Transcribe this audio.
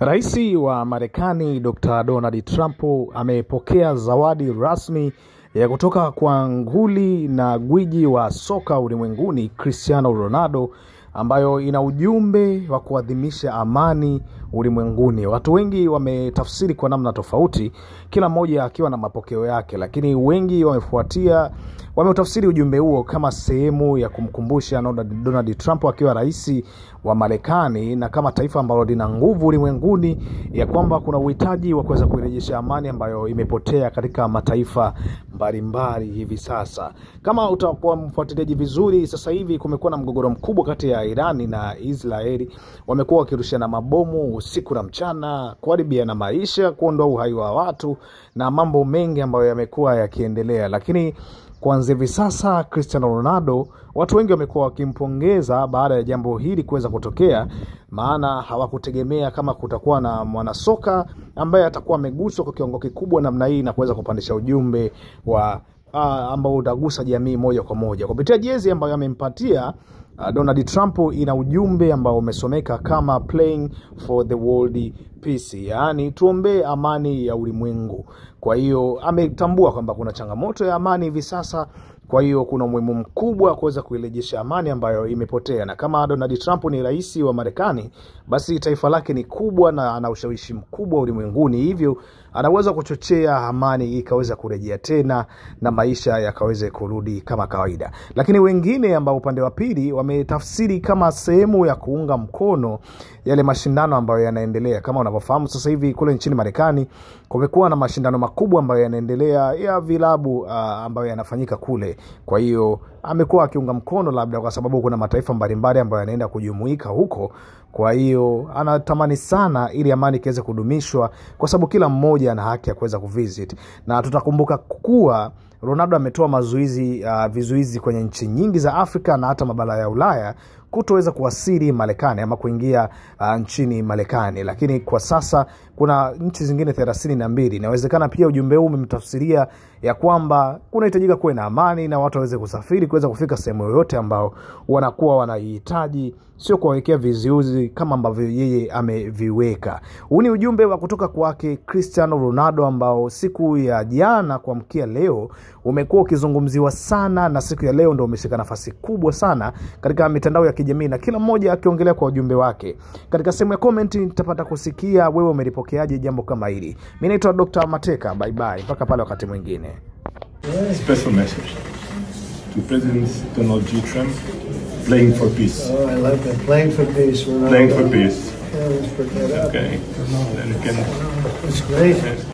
Raisi wa Marekani Dr. Donald Trump amepokea zawadi rasmi ya kutoka kwa nguli na gwiji wa soka ulimwenguni Cristiano Ronaldo, ambayo ina ujumbe wa kuadhimisha amani ulimwenguni. Watu wengi wametafsiri kwa namna tofauti, kila mmoja akiwa na mapokeo yake, lakini wengi wameutafsiri ujumbe huo kama sehemu ya kumkumbusha Donald Trump akiwa rais wa Marekani na kama taifa ambalo lina nguvu ulimwenguni, ya kwamba kuna uhitaji wa kuweza kurejesha amani ambayo imepotea katika mataifa mbalimbali hivi sasa. Kama utakuwa mfuatiliaji vizuri, sasa hivi kumekuwa na mgogoro mkubwa kati ya Irani na Israeli. Wamekuwa wakirushiana mabomu usiku na mchana, kuharibiana maisha, kuondoa uhai wa watu na mambo mengi ambayo yamekuwa yakiendelea. Lakini kuanzia hivi sasa Cristiano Ronaldo, watu wengi wamekuwa wakimpongeza baada ya jambo hili kuweza kutokea, maana hawakutegemea kama kutakuwa na mwanasoka ambaye atakuwa ameguswa kwa kiwango kikubwa namna hii na kuweza kupandisha ujumbe wa ambao utagusa jamii moja kwa moja kupitia jezi ambayo amempatia. Donald Trump ina ujumbe ambao umesomeka kama playing for the world peace, yani tuombe amani ya ulimwengu. Kwa hiyo ametambua kwamba kuna changamoto ya amani hivi sasa, kwa hiyo kuna umuhimu mkubwa kuweza kuirejesha amani ambayo imepotea. Na kama Donald Trump ni rais wa Marekani, basi taifa lake ni kubwa na ana ushawishi mkubwa ulimwenguni, hivyo anaweza kuchochea amani ikaweza kurejea tena na maisha yakaweze kurudi kama kawaida. Lakini wengine ambao upande wa pili wametafsiri kama sehemu ya kuunga mkono yale mashindano ambayo yanaendelea. Kama unavyofahamu sasa hivi kule nchini Marekani kumekuwa na mashindano makubwa ambayo yanaendelea ya vilabu ambayo yanafanyika kule. Kwa hiyo amekuwa akiunga mkono labda kwa sababu kuna mataifa mbalimbali ambayo yanaenda kujumuika huko. Kwa hiyo anatamani sana ili amani iweze kudumishwa, kwa sababu kila mmoja ana haki ya kuweza kuvisit. Na tutakumbuka kuwa Ronaldo ametoa vizuizi kwenye nchi nyingi za Afrika na hata mabara ya Ulaya kutoweza kuwasili Marekani ama kuingia nchini Marekani. Lakini kwa sasa kuna nchi zingine 32. Inawezekana pia ujumbe huu umemtafsiria ya kwamba kunahitajika kuwe na amani na watu waweze kusafiri kuweza kufika sehemu yoyote ambao wanakuwa wanahitaji, sio kuwekea vizuizi kama ambavyo yeye ameviweka. Huu ni ujumbe wa kutoka kwake Cristiano Ronaldo ambao siku ya jana kuamkia leo umekuwa ukizungumziwa sana, na siku ya leo ndio umeshika nafasi kubwa sana katika mitandao ya kijamii na kila mmoja akiongelea kwa ujumbe wake. Katika sehemu ya comment nitapata kusikia wewe umelipokeaje jambo kama hili. Mimi naitwa Dr. Mateka, bye bye mpaka pale wakati mwingine. Special message to President Donald J. Trump, playing for peace. Oh, I like that. Playing for peace. Playing for peace. Yeah, let's put that up. Okay. Then you can. That's great.